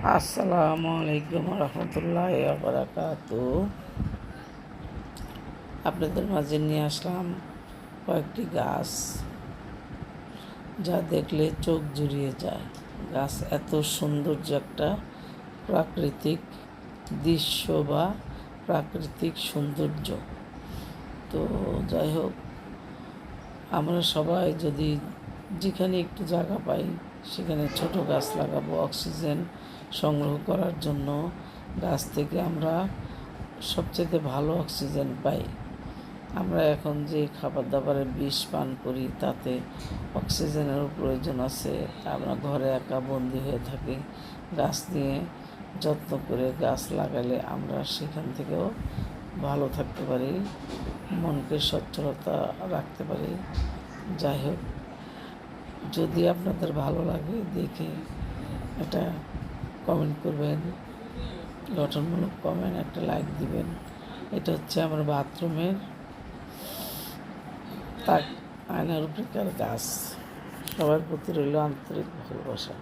আসসালামু আলাইকুম রহমতুল্লাহ বারাকাতু। আপনাদের মাঝে নিয়ে আসলাম কয়েকটি গাছ, যা দেখলে চোখ জুড়িয়ে যায়। গাছ এত সৌন্দর্য একটা প্রাকৃতিক দৃশ্য বা প্রাকৃতিক সৌন্দর্য। তো যাই হোক, আমরা সবাই যদি যেখানে একটু জায়গা পাই সেখানে ছোট গাছ লাগাবো অক্সিজেন সংগ্রহ করার জন্য। গাছ থেকে আমরা সবচেয়ে ভালো অক্সিজেন পাই। আমরা এখন যে খাবার দাবারের বিষ পান করি তাতে অক্সিজেনেরও প্রয়োজন আছে। আমরা ঘরে একা বন্দি হয়ে থাকি। গাছ নিয়ে যত্ন করে গাছ লাগালে আমরা সেখান থেকেও ভালো থাকতে পারি, মনকে সচ্ছলতা রাখতে পারি। যাই হোক, যদি আপনাদের ভালো লাগে দেখে একটা কমেন্ট করবেন, গঠনমূলক কমেন্ট, একটা লাইক দিবেন। এটা হচ্ছে আমার বাথরুমের তাক আয়নার উপরেকার গাছ। সবার প্রতি রইল আন্তরিক ভালোবাসা।